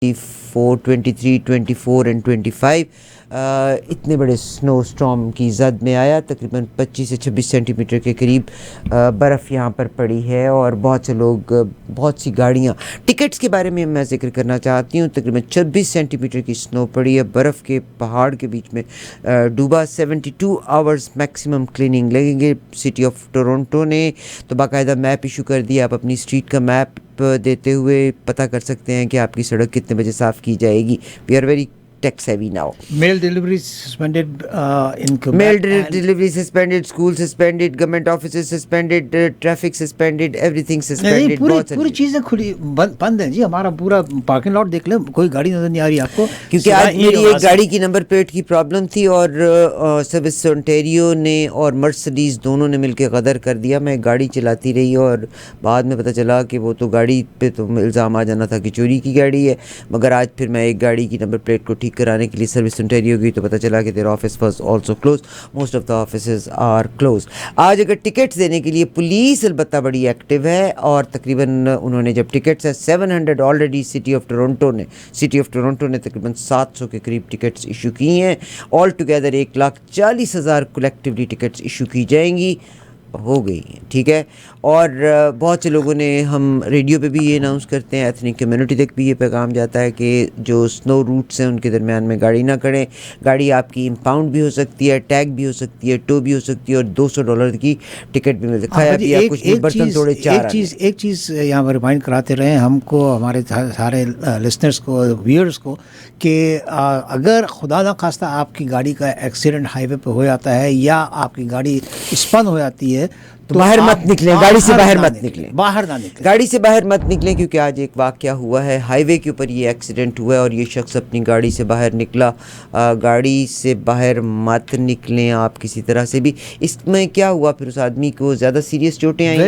24, 23, 24 and 25 اتنے بڑے سنو اسٹارم کی زد میں آیا. تقریباً 25 سے 26 سینٹی میٹر کے قریب برف یہاں پر پڑی ہے اور بہت سے لوگ, بہت سی گاڑیاں. ٹکٹس کے بارے میں ذکر کرنا چاہتی ہوں. تقریباً 26 سینٹی میٹر کی سنو پڑی ہے, برف کے پہاڑ کے بیچ میں ڈوبا. 72 آورز میکسیمم کلیننگ لگیں گے. سٹی آف ٹورنٹو نے تو باقاعدہ میپ ایشو کر دیا. آپ اپنی اسٹریٹ کا میپ دیتے ہوئے پتہ کر سکتے ہیں کہ آپ کی سڑک کتنے بجے صاف کی جائے گی. We are very tech savvy now. Mail delivery suspended in Quebec. Mail delivery suspended, school suspended, government offices suspended, traffic suspended, everything suspended. پوری چیزیں کھلی بند ہیں جی. ہمارا پورا پارکنگ لاٹ دیکھ لیں, کوئی گاڑی نظر نہیں آ رہی آپ کو. کیونکہ آج میری ایک گاڑی کی نمبر پلیٹ کی پرابلم تھی اور سروس اونٹیریو نے اور مرسڈیز دونوں نے مل کے غدر کر دیا. میں گاڑی چلاتی رہی اور بعد میں پتہ چلا کہ وہ تو گاڑی پہ تو الزام آ جانا تھا کہ چوری کی گاڑی ہے. مگر آج پھر میں ایک گاڑی کی نمبر پلیٹ کو ٹھیک کرانے کے لیے سروس اونٹیریو گئی تو پتہ چلا کہ their office was also closed. Most of the offices are closed. آج اگر ٹکٹس دینے کے لیے پولیس البتہ بڑی ایکٹیو ہے اور تقریباً انہوں نے جب ٹکٹس ہے 700 آلریڈی سٹی آف ٹورنٹو نے تقریباً 700 کے قریب ٹکٹس ایشو کی ہیں. All together 1,40,000 collectively tickets issue کی جائیں گی, ہو گئی ہیں. ٹھیک ہے. اور بہت سے لوگوں نے, ہم ریڈیو پہ بھی یہ اناؤنس کرتے ہیں, ایتھنک کمیونٹی تک بھی یہ پیغام جاتا ہے کہ جو سنو روٹس ہیں ان کے درمیان میں گاڑی نہ کریں. گاڑی آپ کی امپاؤنڈ بھی ہو سکتی ہے, ٹیگ بھی ہو سکتی ہے, ٹو بھی ہو سکتی ہے اور $200 کی ٹکٹ بھی مل سکتی ہے. کھایا پیا کچھ بھی, برتن توڑے چار. ایک چیز یہاں پر ریمائنڈ کراتے رہیں ہم کو, ہمارے سارے لسنرس کو, ویئرس کو, کہ اگر خدا نہ خواستہ آپ کی گاڑی کا ایکسیڈنٹ ہائی وے پہ ہو جاتا ہے یا آپ کی گاڑی اسپن ہو جاتی ہے تو باہر مت نکلیں, گاڑی سے باہر مت نکلیں, باہر نہ نکلیں, گاڑی سے باہر مت نکلیں. کیونکہ آج ایک واقعہ ہوا ہے, ہائی وے کے اوپر یہ ایکسیڈنٹ ہوا ہے اور یہ شخص اپنی گاڑی سے باہر نکلا. گاڑی سے باہر مت نکلیں آپ کسی طرح سے بھی. اس میں کیا ہوا, پھر اس آدمی کو زیادہ سیریس چوٹیں آئی ہیں,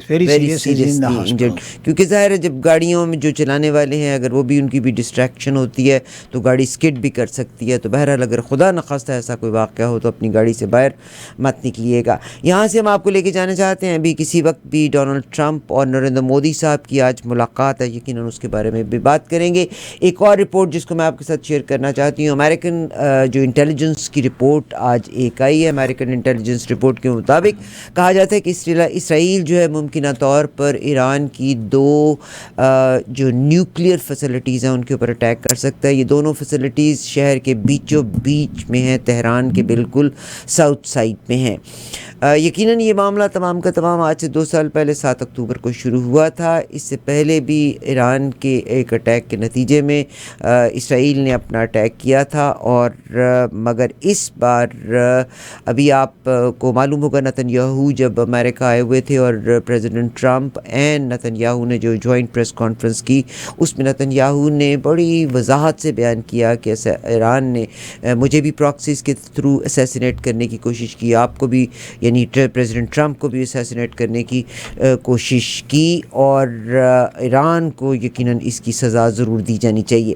ویری سیریس انجرڈ. کیونکہ ظاہر ہے جب گاڑیوں میں جو چلانے والے ہیں اگر وہ بھی, ان کی بھی ڈسٹریکشن ہوتی ہے تو گاڑی اسکڈ بھی کر سکتی ہے. تو بہرحال اگر خدا نخواستہ ایسا کوئی واقعہ ہو تو اپنی گاڑی سے باہر مت نکلیے گا. یہاں سے ہم آپ کو لے کے جانے چاہتے ہیں, ابھی کسی وقت بھی ڈونلڈ ٹرمپ اور نریندر مودی صاحب کی آج ملاقات ہے, یقیناً اس کے بارے میں بھی بات کریں گے. ایک اور رپورٹ جس کو میں آپ کے ساتھ شیئر کرنا چاہتی ہوں, امریکن جو انٹیلیجنس کی رپورٹ آج ایک آئی ہے. امریکن انٹیلیجنس رپورٹ کے مطابق کہا جاتا ہے کہ اسرائیل جو ہے ممکنہ طور پر ایران کی 2 جو نیوکلیئر فیسلٹیز ہیں ان کے اوپر اٹیک کر سکتا ہے. یہ دونوں فیسلٹیز شہر کے بیچوں بیچ میں ہیں, تہران کے بالکل ساؤتھ سائڈ میں ہیں. یقیناً یہ معاملہ تمام کا تمام آج سے 2 سال پہلے 7 اکتوبر کو شروع ہوا تھا. اس سے پہلے بھی ایران کے ایک اٹیک کے نتیجے میں اسرائیل نے اپنا اٹیک کیا تھا. اور مگر اس بار ابھی آپ کو معلوم ہوگا, نتن یاہو جب امریکہ آئے ہوئے تھے اور president Trump and Nitin Yahoo نے جو جوائنٹ پریس کانفرنس کی, اس میں نتن یاہو نے بڑی وضاحت سے بیان کیا کہ ایران نے مجھے بھی پراکسیز کے تھرو اسیسینیٹ کرنے کی کوشش کی, آپ کو بھی یعنی پریزیڈنٹ ٹرمپ کو بھی اسیسینیٹ کرنے کی کوشش کی, اور ایران کو یقیناً اس کی سزا ضرور دی جانی چاہیے.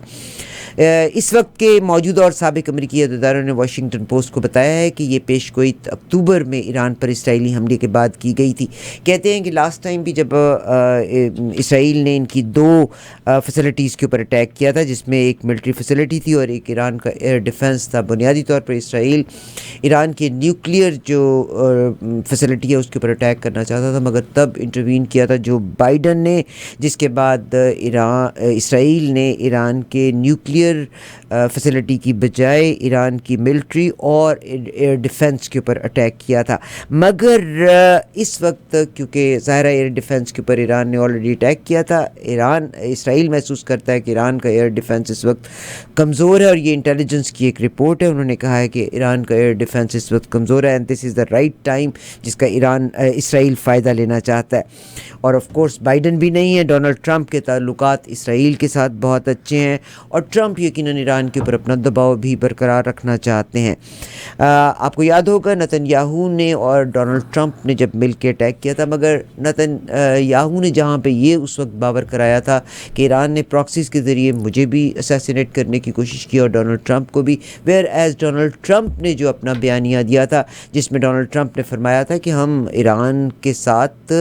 اس وقت کے موجودہ اور سابق امریکی عہدیداروں نے واشنگٹن پوسٹ کو بتایا ہے کہ یہ پیش گوئی اکتوبر میں ایران پر اسرائیلی حملے کے بعد کی گئی تھی. کہتے ہیں کہ لاسٹ ٹائم بھی جب اسرائیل نے ان کی 2 فیسلٹیز کے اوپر اٹیک کیا تھا, جس میں ایک ملٹری فیسلٹی تھی اور ایک ایران کا ایئر ڈیفنس تھا. بنیادی طور پر اسرائیل ایران کے نیوکلیئر جو فیسلٹی ہے اس کے اوپر اٹیک کرنا چاہتا تھا, مگر تب انٹروین کیا تھا جو بائیڈن نے, جس کے بعد اسرائیل نے ایران کے نیوکلیئر فیسلٹی کی بجائے ایران کی ملٹری اور ایئر ڈیفنس کے اوپر اٹیک کیا تھا. مگر اس وقت کیونکہ ظاہر ایئر ڈیفنس کے اوپر ایران نے آلریڈی اٹیک کیا تھا, اسرائیل محسوس کرتا ہے کہ ایران کا ایئر ڈیفنس اس وقت کمزور ہے. اور یہ انٹیلیجنس کی ایک رپورٹ ہے, انہوں نے کہا ہے کہ ایران کا ایئر ڈیفنس اس وقت کمزور ہے, and this is the right time جس کا اسرائیل فائدہ لینا چاہتا ہے. اور آف کورس بائیڈن بھی نہیں ہے, ڈونلڈ ٹرمپ کے تعلقات اسرائیل کے ساتھ بہت اچھے ہیں, اور ٹرمپ ٹرمپ یقیناً ایران کے اوپر اپنا دباؤ بھی برقرار رکھنا چاہتے ہیں. آپ کو یاد ہوگا نتن یاہو نے اور ڈونلڈ ٹرمپ نے جب مل کے اٹیک کیا تھا, مگر نتن یاہو نے جہاں پہ یہ اس وقت باور کرایا تھا کہ ایران نے پراکسیز کے ذریعے مجھے بھی اسیسینیٹ کرنے کی کوشش کی اور ڈونلڈ ٹرمپ کو بھی, ویئر ایز ڈونلڈ ٹرمپ نے جو اپنا بیانیہ دیا تھا جس میں ڈونلڈ ٹرمپ نے فرمایا تھا کہ ہم ایران کے ساتھ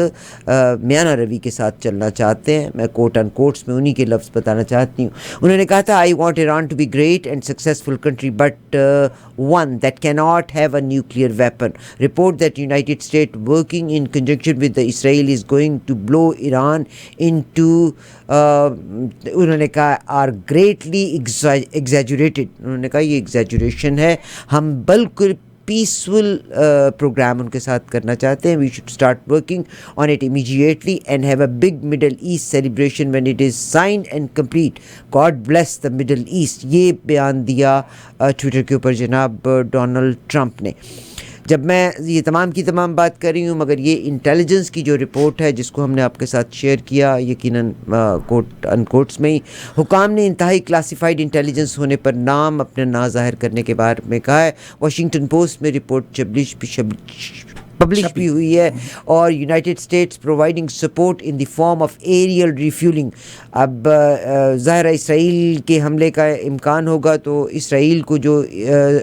میانہ روی کے ساتھ چلنا چاہتے ہیں, میں کوٹ ان کوٹس میں انہی کے لفظ بتانا چاہتی ہوں. انہوں نے کہا تھا I want Iran to be great and successful country but one that cannot have a nuclear weapon. Report that United States working in conjunction with the Israel is going to blow Iran into انہوں نے کہا are greatly exaggerated. انہوں نے کہا یہ exaggeration ہے, ہم بالکل پیسفل پروگرام ان کے ساتھ کرنا چاہتے ہیں. We should start working on it immediately and have a big Middle East celebration when it is signed and complete. God bless the Middle East. یہ بیان دیا ٹویٹر کے اوپر جناب ڈونلڈ ٹرمپ نے. جب میں یہ تمام کی تمام بات کر رہی ہوں, مگر یہ انٹیلیجنس کی جو رپورٹ ہے جس کو ہم نے آپ کے ساتھ شیئر کیا یقیناً کوٹ ان کوٹس میں ہی, حکام نے انتہائی کلاسیفائڈ انٹیلیجنس ہونے پر نام اپنے نا ظاہر کرنے کے بارے میں کہا ہے. واشنگٹن پوسٹ میں رپورٹ پبلش بھی ہوئی ہے, اور United States providing support in the form of aerial refuelling. اب ظاہر اسرائیل کے حملے کا امکان ہوگا تو اسرائیل کو جو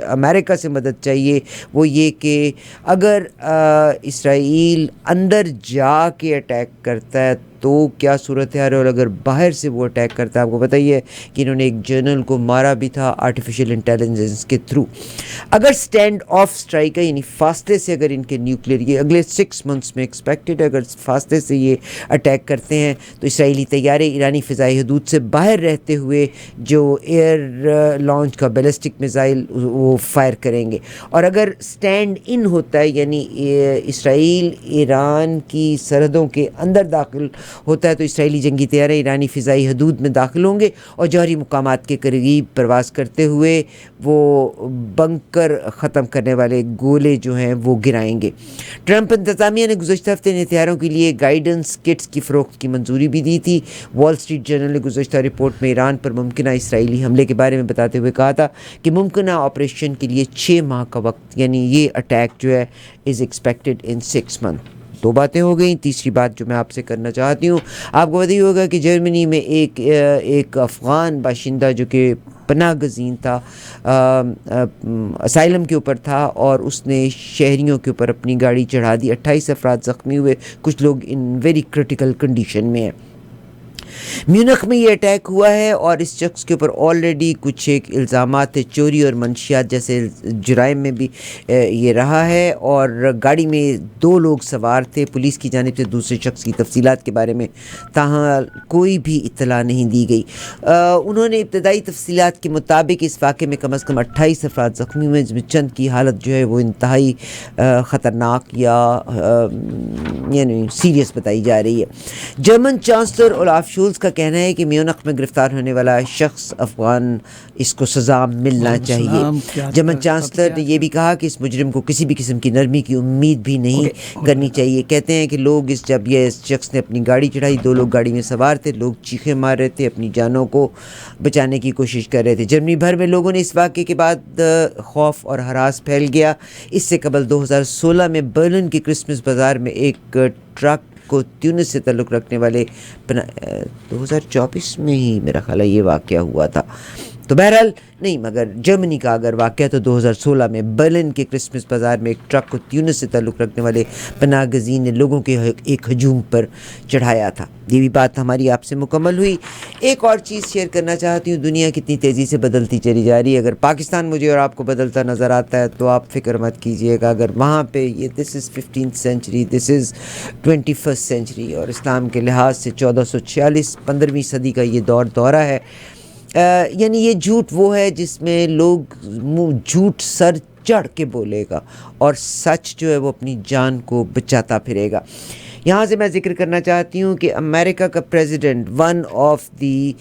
امریکہ سے مدد چاہیے وہ یہ کہ اگر اسرائیل اندر جا کے اٹیک کرتا ہے تو کیا صورت حال ہے, اور اگر باہر سے وہ اٹیک کرتا ہے. آپ کو پتہ ہی ہے کہ انہوں نے ایک جرنل کو مارا بھی تھا آرٹیفیشیل انٹیلیجنس کے تھرو. اگر اسٹینڈ آف اسٹرائک ہے, یعنی فاصلے سے اگر ان کے نیوکلیئر, یہ اگلے 6 منتھس میں ایکسپیکٹڈ ہے, اگر فاصلے سے یہ اٹیک کرتے ہیں تو اسرائیلی طیارے ایرانی فضائی حدود سے باہر رہتے ہوئے جو ایئر لانچ کا بیلسٹک میزائل وہ فائر کریں گے. اور اگر اسٹینڈ ان ہوتا ہے, یعنی اسرائیل ایران کی سرحدوں کے اندر داخل ہوتا ہے, تو اسرائیلی جنگی طیارے ایرانی فضائی حدود میں داخل ہوں گے اور جوہری مقامات کے قریب پرواز کرتے ہوئے وہ بنکر ختم کرنے والے گولے جو ہیں وہ گرائیں گے. ٹرمپ انتظامیہ نے گزشتہ ہفتے ان ہتھیاروں کے لیے گائیڈنس کٹس کی فروخت کی منظوری بھی دی تھی. وال اسٹریٹ جرنل نے گزشتہ رپورٹ میں ایران پر ممکنہ اسرائیلی حملے کے بارے میں بتاتے ہوئے کہا تھا کہ ممکنہ آپریشن کے لیے 6 ماہ کا وقت, یعنی یہ اٹیک جو ہے از ایکسپیکٹڈ ان 6 months. 2 باتیں ہو گئیں. تیسری بات جو میں آپ سے کرنا چاہتی ہوں, آپ کو پتہ ہی ہوگا کہ جرمنی میں ایک افغان باشندہ جو کہ پناہ گزین تھا, اسائلم کے اوپر تھا, اور اس نے شہریوں کے اوپر اپنی گاڑی چڑھا دی. 28 افراد زخمی ہوئے, کچھ لوگ ان ویری کرٹیکل کنڈیشن میں ہیں. میونخ میں یہ اٹیک ہوا ہے اور اس شخص کے اوپر آلریڈی کچھ ایک الزامات تھے, چوری اور منشیات جیسے جرائم میں بھی یہ رہا ہے, اور گاڑی میں 2 لوگ سوار تھے. پولیس کی جانب سے دوسرے شخص کی تفصیلات کے بارے میں تاحال کوئی بھی اطلاع نہیں دی گئی. انہوں نے ابتدائی تفصیلات کے مطابق اس واقعے میں کم از کم 28 افراد زخمی ہوئے, جس میں چند کی حالت جو ہے وہ انتہائی خطرناک یا یعنی سیریس بتائی جا رہی ہے. جرمن چانسلر اولاف شولز کا کہنا ہے کہ میونخ میں گرفتار ہونے والا شخص افغان, اس کو سزا ملنا چاہیے. جرمن چانسلر نے یہ بھی کہا کہ اس مجرم کو کسی بھی قسم کی نرمی کی امید بھی نہیں کرنی چاہیے. کہتے ہیں کہ لوگ جب یہ شخص نے اپنی گاڑی چڑھائی, 2 لوگ گاڑی میں سوار تھے, لوگ چیخیں مار رہے تھے, اپنی جانوں کو بچانے کی کوشش کر رہے تھے. جرمنی بھر میں لوگوں نے اس واقعے کے بعد خوف اور ہراس پھیل گیا. اس سے قبل 2016 میں برلن کے کرسمس بازار میں ایک ٹرک کو تیونس سے تعلق رکھنے والے 2024 میں ہی میرا خیال ہے یہ واقعہ ہوا تھا. تو بہرحال نہیں, مگر جرمنی کا اگر واقعہ تو 2016 میں برلن کے کرسمس بازار میں ایک ٹرک کو تیونس سے تعلق رکھنے والے پناہ گزین نے لوگوں کے ایک ہجوم پر چڑھایا تھا. یہ بھی بات ہماری آپ سے مکمل ہوئی. ایک اور چیز شیئر کرنا چاہتی ہوں, دنیا کتنی تیزی سے بدلتی چلی جا رہی ہے. اگر پاکستان مجھے اور آپ کو بدلتا نظر آتا ہے تو آپ فکر مت کیجیے گا. اگر وہاں پہ یہ دس از 15th century, دس از 21st century, اور اسلام کے لحاظ سے 1446 15ویں صدی کا یہ دورہ ہے. یعنی یہ جھوٹ وہ ہے جس میں لوگ جھوٹ سر چڑھ کے بولے گا اور سچ جو ہے وہ اپنی جان کو بچاتا پھرے گا. یہاں سے میں ذکر کرنا چاہتی ہوں کہ امریکہ کا پریزیڈنٹ, ون آف دی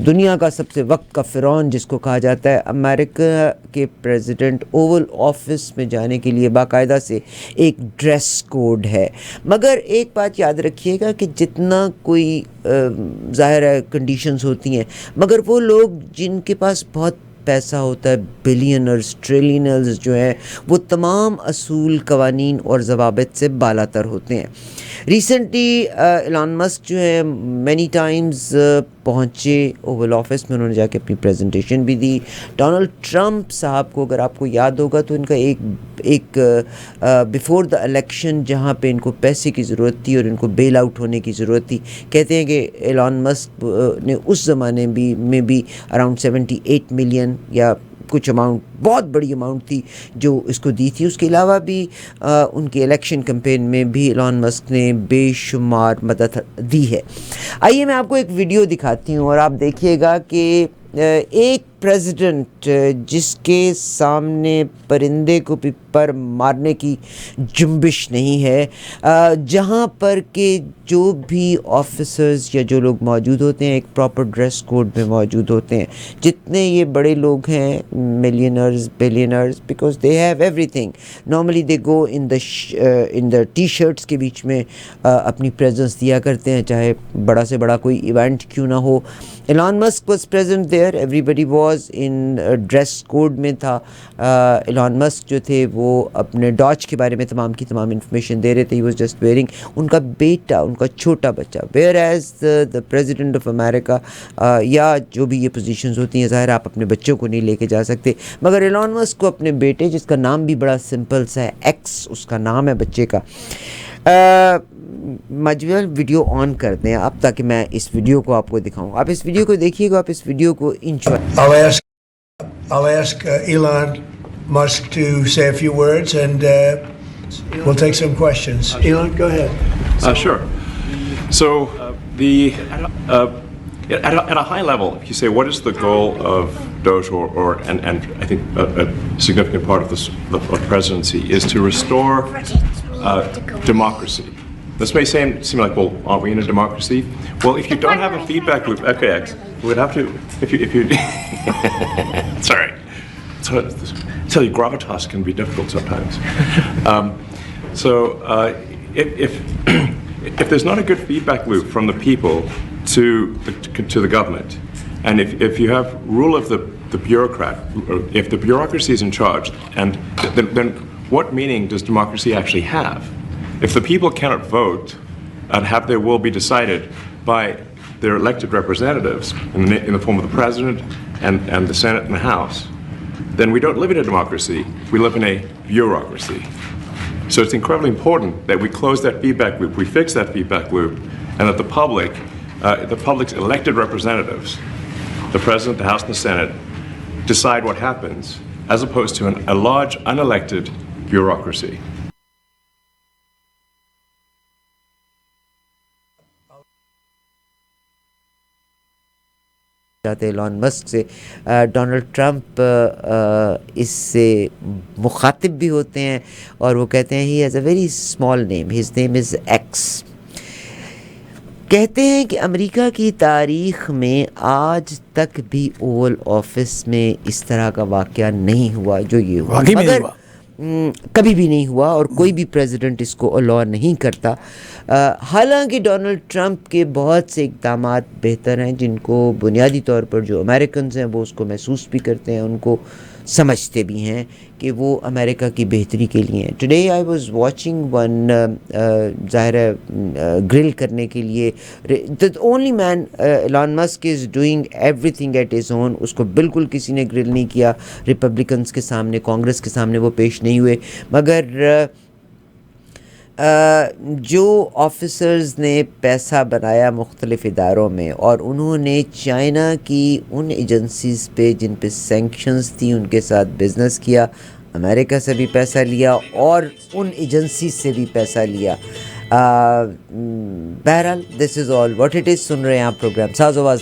دنیا کا سب سے وقت کا فرعون جس کو کہا جاتا ہے، امریکہ کے پریزیڈنٹ اوول آفس میں جانے کے لیے باقاعدہ سے ایک ڈریس کوڈ ہے. مگر ایک بات یاد رکھیے گا کہ جتنا کوئی ظاہر ہے کنڈیشنز ہوتی ہیں، مگر وہ لوگ جن کے پاس بہت پیسہ ہوتا ہے، بلینرز ٹریلینرز جو ہیں، وہ تمام اصول قوانین اور ضوابط سے بالا تر ہوتے ہیں. ریسنٹلی ایلان مسک جو ہے مینی ٹائمز پہنچے اوول آفس میں، انہوں نے جا کے اپنی پریزنٹیشن بھی دی. ڈونلڈ ٹرمپ صاحب کو اگر آپ کو یاد ہوگا تو ان کا ایک بیفور دا الیکشن جہاں پہ ان کو پیسے کی ضرورت تھی اور ان کو بیل آؤٹ ہونے کی ضرورت تھی، کہتے ہیں کہ ایلان مسک نے اس زمانے میں بھی اراؤنڈ 78 ملین یا کچھ اماؤنٹ، بہت بڑی اماؤنٹ تھی جو اس کو دی تھی. اس کے علاوہ بھی ان کے الیکشن کمپین میں بھی ایلان مسک نے بے شمار مدد دی ہے. آئیے میں آپ کو ایک ویڈیو دکھاتی ہوں اور آپ دیکھیے گا کہ ایک پریزیڈنٹ جس کے سامنے پرندے کو بھی پر مارنے کی جنبش نہیں ہے، جہاں پر کہ جو بھی آفیسرز یا جو لوگ موجود ہوتے ہیں ایک پراپر ڈریس کوڈ میں موجود ہوتے ہیں. جتنے یہ بڑے لوگ ہیں، millionaires billionaires, because they have everything, normally they go in the T shirts کے بیچ میں اپنی پریزنس دیا کرتے ہیں، چاہے بڑا سے بڑا کوئی ایونٹ کیوں نہ ہو. Elon Musk was present there, everybody was in dress code میں تھا. ایلان مسک جو تھے وہ اپنے ڈاج کے بارے میں تمام کی تمام انفارمیشن دے رہے تھے. ہی واز جسٹ ویئرنگ، ان کا بیٹا، ان کا چھوٹا بچہ، where as the president of America یا جو بھی یہ پوزیشنز ہوتی ہیں، ظاہر آپ اپنے بچوں کو نہیں لے کے جا سکتے، مگر ایلان مسک کو اپنے بیٹے، جس کا نام بھی بڑا سمپل سا ہے، ایکس اس کا نام ہے بچے کا. مجموعہ ویڈیو آن کر دیں آپ تاکہ میں اس ویڈیو کو آپ کو دکھاؤں. آپ اس ویڈیو کو دیکھیے گا، آپ اس ویڈیو کو enjoy. I'll ask Elon Musk to say a few words, and we'll take some questions. Elon, go ahead. Sure. So, at a high level, if you say what is the goal of Doge, and I think a significant part of the presidency is to restore democracy. This may seem like, well, aren't we in a democracy? Well, if you don't have a feedback loop, okay, we would have to, if you sorry. So, tell you, gravitas can be difficult sometimes. If there's not a good feedback loop from the people to the government, and if you have rule of the bureaucrat, or if the bureaucracy is in charge, and then what meaning does democracy actually have? If the people cannot vote and have their will be decided by their elected representatives in the form of the president and the Senate and the House, then we don't live in a democracy, we live in a bureaucracy. So it's incredibly important that we close that feedback loop, we fix that feedback loop, and that the public's elected representatives, the president, the House and the Senate, decide what happens, as opposed to a large unelected bureaucracy. چاہتے ایلان مسک سے. Donald Trump اس سے مخاطب بھی ہوتے ہیں اور وہ کہتے ہیں he has a very small name, his name is x. کہتے ہیں کہ امریکہ کی تاریخ میں آج تک بھی اوول آفس میں اس طرح کا واقعہ نہیں ہوا جو یہ ہوا، مگر کبھی بھی نہیں ہوا اور کوئی بھی پریزیڈنٹ اس کو الاؤ نہیں کرتا. حالانکہ ڈونلڈ ٹرمپ کے بہت سے اقدامات بہتر ہیں جن کو بنیادی طور پر جو امریکنز ہیں وہ اس کو محسوس بھی کرتے ہیں، ان کو سمجھتے بھی ہیں کہ وہ امریکہ کی بہتری کے لیے ہیں. Today I was watching one, ظاہر ہے گرل کرنے کے لیے the only man Elon Musk is doing everything at his own. اس کو بالکل کسی نے گرل نہیں کیا، ریپبلکنس کے سامنے، کانگریس کے سامنے وہ پیش نہیں ہوئے. مگر جو آفیسرز نے پیسہ بنایا مختلف اداروں میں اور انہوں نے چائنا کی ان ایجنسیز پہ جن پہ سینکشنز تھیں ان کے ساتھ بزنس کیا، امریکہ سے بھی پیسہ لیا اور ان ایجنسیز سے بھی پیسہ لیا. بہرحال دس از آل واٹ اٹ از. سن رہے ہیں آپ پروگرام ساز آواز.